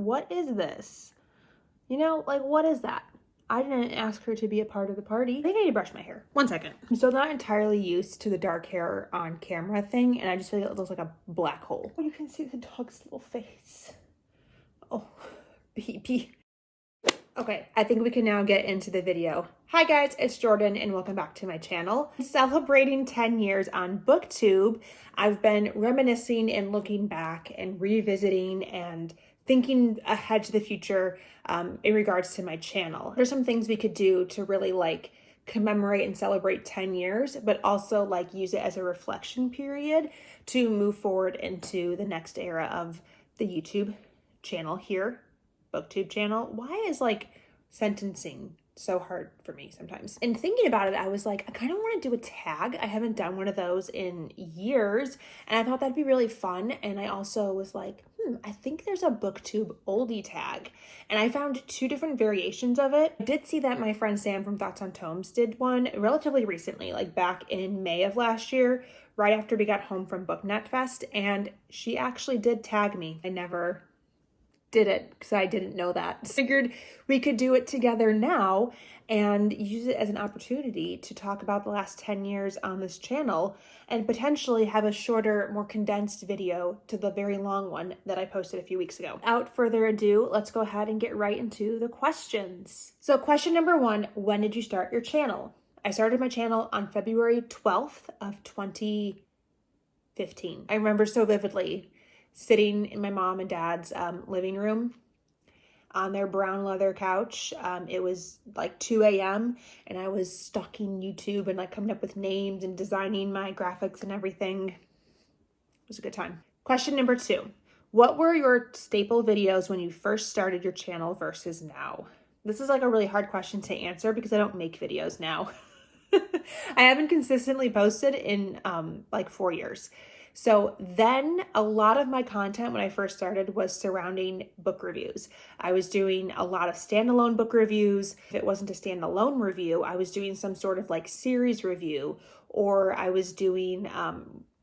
what is this? You know, like, what is that? I didn't ask her to be a part of the party. I think I need to brush my hair. One second. I'm still not entirely used to the dark hair on camera thing, and I just feel like it looks like a black hole. Oh, you can see the dog's little face. Oh, baby. Okay, I think we can now get into the video. Hi guys, it's Jordan and welcome back to my channel. Celebrating 10 years on BookTube, I've been reminiscing and looking back and revisiting and thinking ahead to the future in regards to my channel. There's some things we could do to really like commemorate and celebrate 10 years, but also like use it as a reflection period to move forward into the next era of the YouTube channel here, BookTube channel. Why is like sentencing so hard for me sometimes? And thinking about it, I was like, I kind of want to do a tag. I haven't done one of those in years, and I thought that'd be really fun. And I also was like, I think there's a Booktube Oldie Tag, and I found two different variations of it. I did see that my friend Sam from Thoughts on Tomes did one relatively recently, like back in May of last year, right after we got home from BookNet Fest, and she actually did tag me. I never did it because I didn't know that. Figured we could do it together now and use it as an opportunity to talk about the last 10 years on this channel and potentially have a shorter, more condensed video to the very long one that I posted a few weeks ago. Without further ado, let's go ahead and get right into the questions. So question number 1, when did you start your channel? I started my channel on February 12th of 2015. I remember so vividly sitting in my mom and dad's living room on their brown leather couch. It was like 2 a.m. and I was stalking YouTube and like coming up with names and designing my graphics and everything. It was a good time. Question number 2. What were your staple videos when you first started your channel versus now? This is like a really hard question to answer because I don't make videos now. I haven't consistently posted in like 4 years. So then a lot of my content when I first started was surrounding book reviews. I was doing a lot of standalone book reviews. If it wasn't a standalone review, I was doing some sort of like series review, or I was doing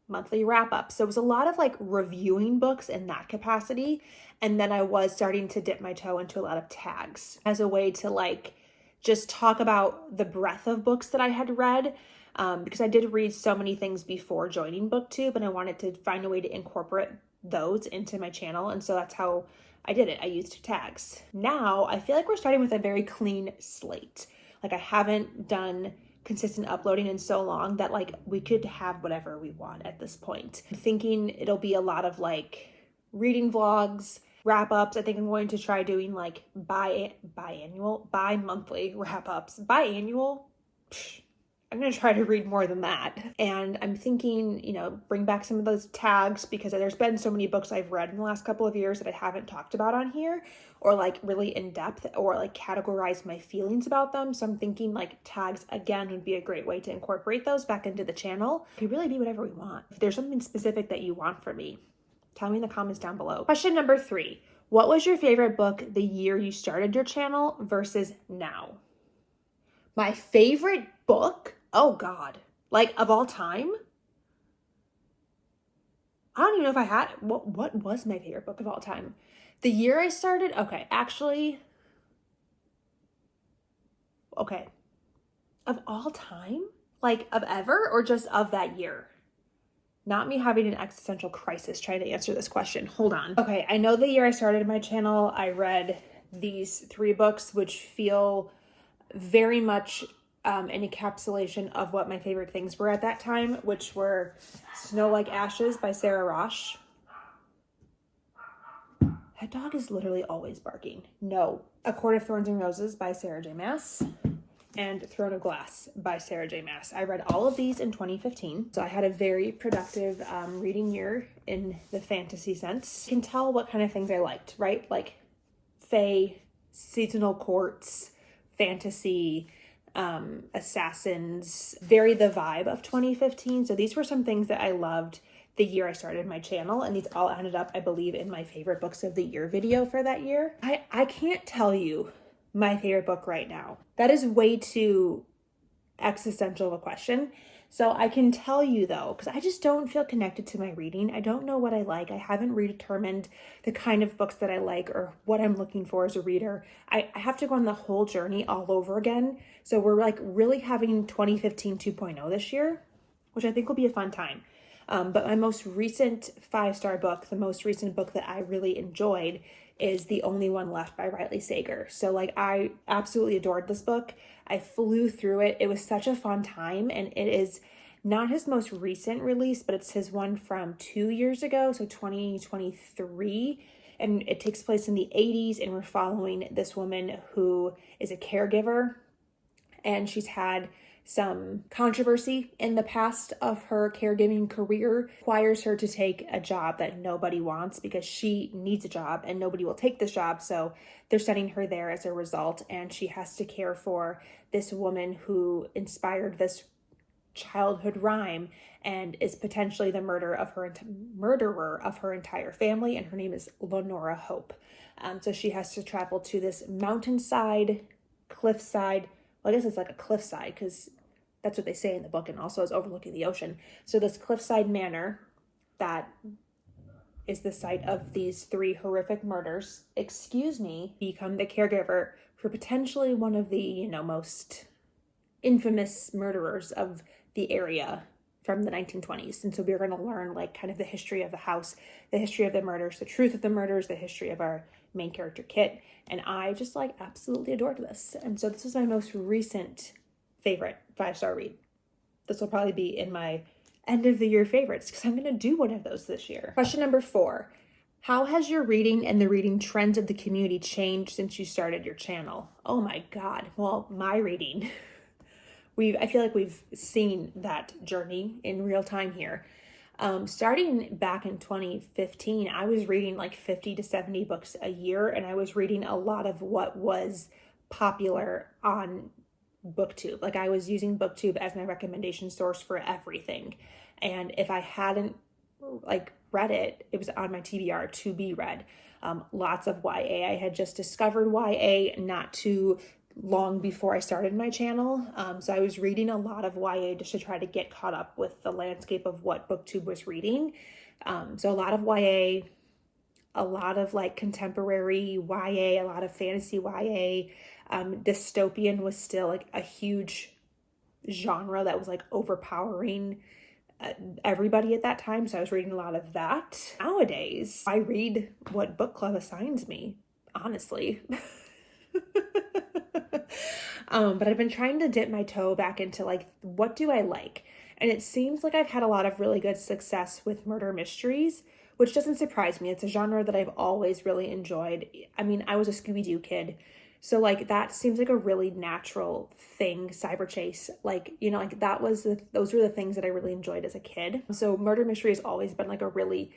monthly wrap-ups. So it was a lot of like reviewing books in that capacity. And then I was starting to dip my toe into a lot of tags as a way to like just talk about the breadth of books that I had read. Because I did read so many things before joining BookTube, and I wanted to find a way to incorporate those into my channel. And so that's how I did it. I used tags. Now I feel like we're starting with a very clean slate. Like I haven't done consistent uploading in so long that like we could have whatever we want at this point. I'm thinking it'll be a lot of like reading vlogs, wrap-ups. I think I'm going to try doing like bi-monthly wrap-ups. Biannual? I'm going to try to read more than that. And I'm thinking, you know, bring back some of those tags because there's been so many books I've read in the last couple of years that I haven't talked about on here or like really in depth or like categorize my feelings about them. So I'm thinking like tags again would be a great way to incorporate those back into the channel. It could really be whatever we want. If there's something specific that you want from me, tell me in the comments down below. Question number 3. What was your favorite book the year you started your channel versus now? My favorite book? Oh God, like of all time? I don't even know if I had, what was my favorite book of all time? The year I started, okay, actually, okay. Of all time? Like of ever or just of that year? Not me having an existential crisis trying to answer this question. Hold on. Okay, I know the year I started my channel, I read these 3 books, which feel very much an encapsulation of what my favorite things were at that time, which were Snow Like Ashes by Sarah Rosh. That dog is literally always barking. No. A Court of Thorns and Roses by Sarah J. Maas and Throne of Glass by Sarah J. Maas. I read all of these in 2015, so I had a very productive reading year in the fantasy sense. You can tell what kind of things I liked, right? Like fae, seasonal courts, fantasy, assassins, very the vibe of 2015. So these were some things that I loved the year I started my channel, and these all ended up, I believe, in my favorite books of the year video for that year. I can't tell you my favorite book right now. That is way too existential of a question. So I can tell you though, because I just don't feel connected to my reading. I don't know what I like. I haven't redetermined the kind of books that I like or what I'm looking for as a reader. I have to go on the whole journey all over again. So we're like really having 2015 2.0 this year, which I think will be a fun time. But my most recent 5-star book, the most recent book that I really enjoyed, is The Only One Left by Riley Sager. So like I absolutely adored this book. I flew through it. It was such a fun time, and it is not his most recent release, but it's his one from 2 years ago, so 2023. And it takes place in the 80s, and we're following this woman who is a caregiver, and she's had some controversy in the past of her caregiving career. Requires her to take a job that nobody wants because she needs a job and nobody will take this job. So they're sending her there as a result, and she has to care for this woman who inspired this childhood rhyme and is potentially the murderer of her entire family, and her name is Lenora Hope. So she has to travel to this mountainside, cliffside. Well, I guess it's like a cliffside because that's what they say in the book, and also is overlooking the ocean. So this cliffside manor that is the site of these 3 horrific murders, become the caregiver for potentially one of the, most infamous murderers of the area from the 1920s. And so we're going to learn like kind of the history of the house, the history of the murders, the truth of the murders, the history of our main character Kit. And I just like absolutely adored this. And so this is my most recent favorite 5-star read. This will probably be in my end of the year favorites because I'm going to do one of those this year. Question number 4. How has your reading and the reading trends of the community changed since you started your channel? Oh my God. Well, my reading, I feel like we've seen that journey in real time here. Starting back in 2015, I was reading like 50 to 70 books a year, and I was reading a lot of what was popular on Booktube. Like I was using Booktube as my recommendation source for everything. And if I hadn't like read it, it was on my TBR to be read. Lots of YA. I had just discovered YA not too long before I started my channel. So I was reading a lot of YA just to try to get caught up with the landscape of what Booktube was reading. So a lot of YA, a lot of like contemporary YA, a lot of fantasy YA. Dystopian was still like a huge genre that was like overpowering everybody at that time. So I was reading a lot of that. Nowadays, I read what book club assigns me, honestly. But I've been trying to dip my toe back into like, what do I like? And it seems like I've had a lot of really good success with murder mysteries, which doesn't surprise me. It's a genre that I've always really enjoyed. I mean, I was a Scooby-Doo kid. So like that seems like a really natural thing, Cyber Chase. Like, like those were the things that I really enjoyed as a kid. So murder mystery has always been like a really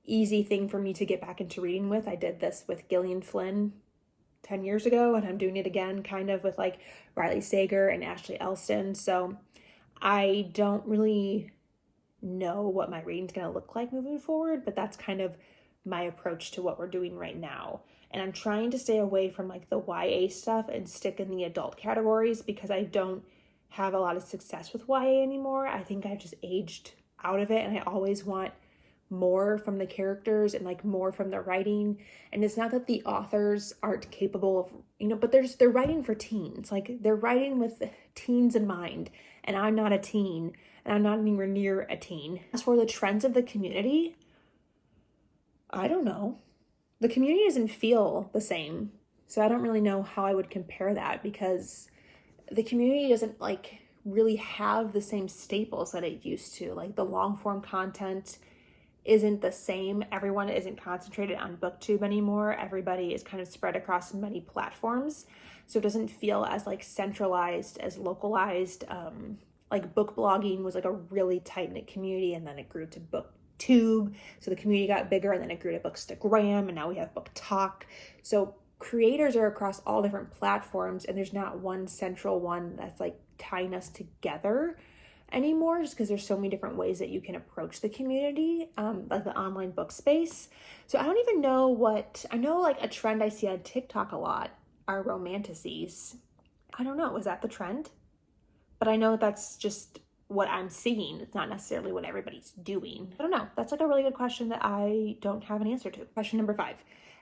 easy thing for me to get back into reading with. I did this with Gillian Flynn 10 years ago, and I'm doing it again kind of with like Riley Sager and Ashley Elston. So I don't really know what my reading's going to look like moving forward, but that's kind of my approach to what we're doing right now. And I'm trying to stay away from like the YA stuff and stick in the adult categories because I don't have a lot of success with YA anymore. I think I've just aged out of it, and I always want more from the characters and like more from the writing. And it's not that the authors aren't capable of, but they're writing for teens. Like they're writing with teens in mind, and I'm not a teen, and I'm not anywhere near a teen. As for the trends of the community, I don't know. The community doesn't feel the same. So I don't really know how I would compare that because the community doesn't like really have the same staples that it used to. Like the long form content isn't the same. Everyone isn't concentrated on Booktube anymore. Everybody is kind of spread across many platforms. So it doesn't feel as like centralized, as localized. Like book blogging was like a really tight-knit community, and then it grew to Booktube. So the community got bigger, and then it grew to Bookstagram, and now we have Book Talk. So creators are across all different platforms, and there's not one central one that's like tying us together anymore, just because there's so many different ways that you can approach the community, like the online book space. So I don't even know I know like a trend I see on TikTok a lot are romanticies. I don't know, is that the trend? But I know that's just what I'm seeing. It's not necessarily what everybody's doing. I don't know. That's like a really good question that I don't have an answer to. Question number 5.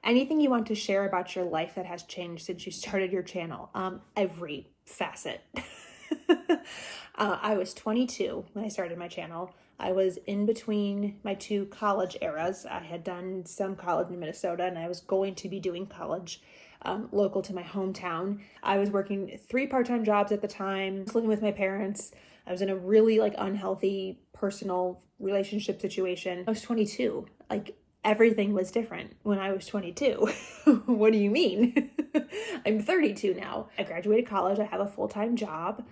Anything you want to share about your life that has changed since you started your channel? Every facet. I was 22 when I started my channel. I was in between my 2 college eras. I had done some college in Minnesota, and I was going to be doing college local to my hometown. I was working 3 part-time jobs at the time. I was living with my parents. I was in a really like unhealthy personal relationship situation. I was 22. Like everything was different when I was 22. What do you mean? I'm 32 now. I graduated college. I have a full-time job.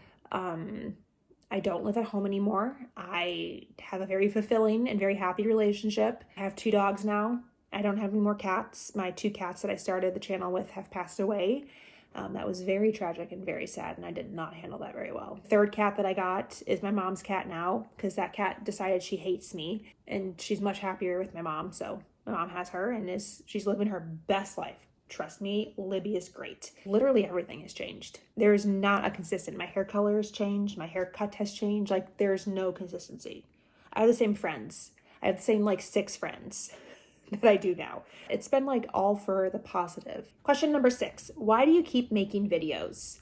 I don't live at home anymore. I have a very fulfilling and very happy relationship. I have 2 dogs now. I don't have any more cats. My 2 cats that I started the channel with have passed away. That was very tragic and very sad, and I did not handle that very well. 3rd cat that I got is my mom's cat now, because that cat decided she hates me, and she's much happier with my mom, so my mom has her, and she's living her best life. Trust me, Libby is great. Literally everything has changed. There's not a consistent, my hair color has changed, my haircut has changed, like there's no consistency. I have the same friends. I have the same like 6 friends that I do now. It's been like all for the positive. Question number 6, why do you keep making videos?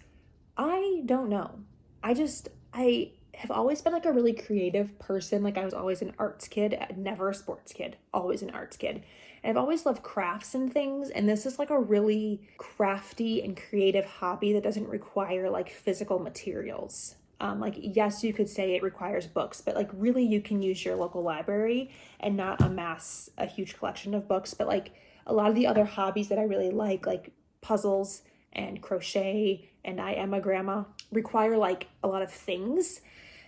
I don't know. I have always been like a really creative person. Like I was always an arts kid, never a sports kid, always an arts kid. And I've always loved crafts and things. And this is like a really crafty and creative hobby that doesn't require like physical materials. Like, yes, you could say it requires books, but like really you can use your local library and not amass a huge collection of books. But like a lot of the other hobbies that I really like puzzles and crochet and I am a grandma, require like a lot of things.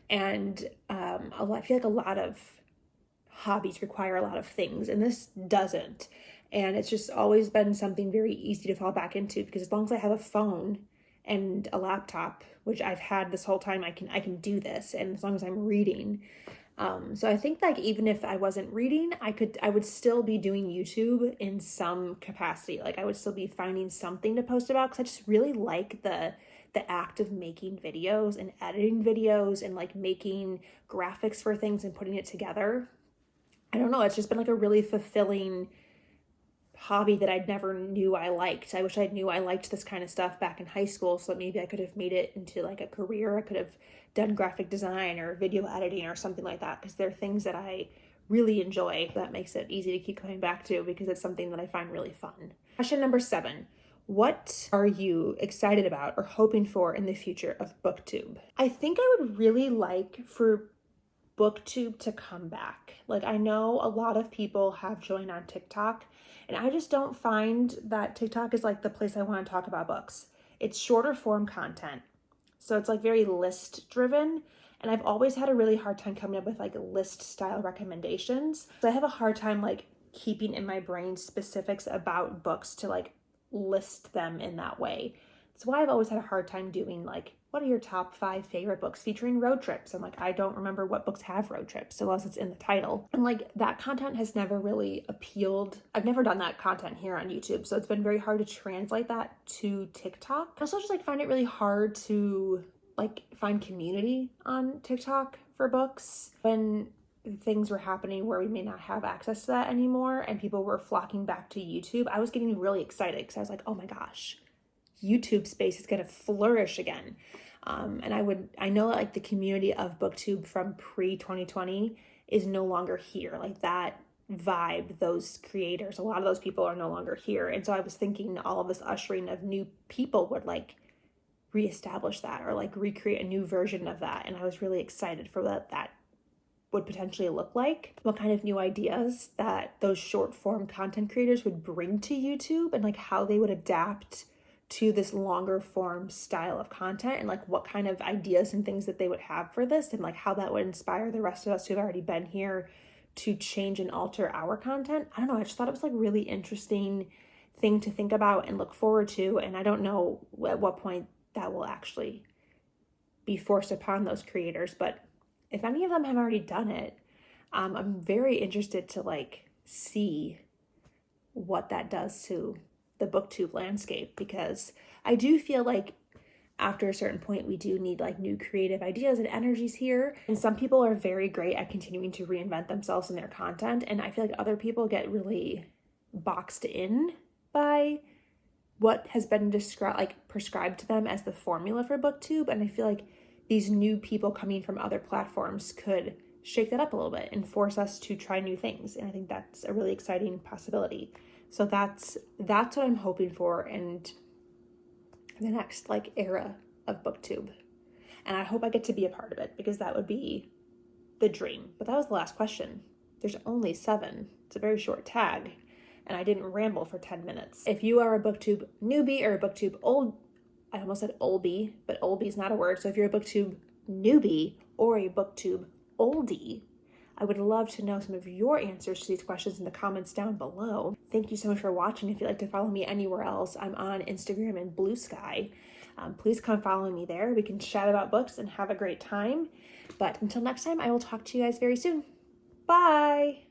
And I feel like a lot of hobbies require a lot of things, and this doesn't. And it's just always been something very easy to fall back into, because as long as I have a phone and a laptop, which I've had this whole time, I can do this, and as long as I'm reading. So I think like even if I wasn't reading, I would still be doing YouTube in some capacity. Like I would still be finding something to post about, because I just really like the act of making videos and editing videos and like making graphics for things and putting it together. I don't know, it's just been like a really fulfilling hobby that I never knew I liked. I wish I knew I liked this kind of stuff back in high school, so maybe I could have made it into like a career. I could have done graphic design or video editing or something like that, because they're things that I really enjoy. That makes it easy to keep coming back to, because it's something that I find really fun. Question number 7. What are you excited about or hoping for in the future of BookTube? I think I would really like for BookTube to come back. Like I know a lot of people have joined on TikTok, and I just don't find that TikTok is like the place I want to talk about books. It's shorter form content, so it's like very list driven, and I've always had a really hard time coming up with like list style recommendations. So I have a hard time like keeping in my brain specifics about books to like list them in that way. That's why I've always had a hard time doing like, what are your top 5 favorite books featuring road trips? And like, I don't remember what books have road trips unless it's in the title. And like that content has never really appealed. I've never done that content here on YouTube. So it's been very hard to translate that to TikTok. I also just like find it really hard to like find community on TikTok for books when things were happening where we may not have access to that anymore and people were flocking back to YouTube. I was getting really excited because I was like, oh my gosh, YouTube space is going to flourish again. And I know that like the community of BookTube from pre-2020 is no longer here. Like that vibe, those creators, a lot of those people are no longer here. And so I was thinking all of this ushering of new people would like reestablish that or like recreate a new version of that. And I was really excited for what that would potentially look like, what kind of new ideas that those short form content creators would bring to YouTube, and like how they would adapt to this longer form style of content, and like what kind of ideas and things that they would have for this, and like how that would inspire the rest of us who've already been here to change and alter our content. I don't know, I just thought it was like really interesting thing to think about and look forward to, and I don't know at what point that will actually be forced upon those creators, but if any of them have already done it, I'm very interested to like see what that does to the BookTube landscape, because I do feel like after a certain point, we do need like new creative ideas and energies here. And some people are very great at continuing to reinvent themselves in their content. And I feel like other people get really boxed in by what has been prescribed to them as the formula for BookTube. And I feel like these new people coming from other platforms could shake that up a little bit and force us to try new things. And I think that's a really exciting possibility. So that's what I'm hoping for in the next like era of BookTube. And I hope I get to be a part of it, because that would be the dream. But that was the last question. There's only 7. It's a very short tag, and I didn't ramble for 10 minutes. If you are a BookTube newbie or a BookTube I almost said oldie, but oldie is not a word. So if you're a BookTube newbie or a BookTube oldie, I would love to know some of your answers to these questions in the comments down below. Thank you so much for watching. If you'd like to follow me anywhere else, I'm on Instagram and Blue Sky. Please come follow me there. We can chat about books and have a great time. But until next time, I will talk to you guys very soon. Bye!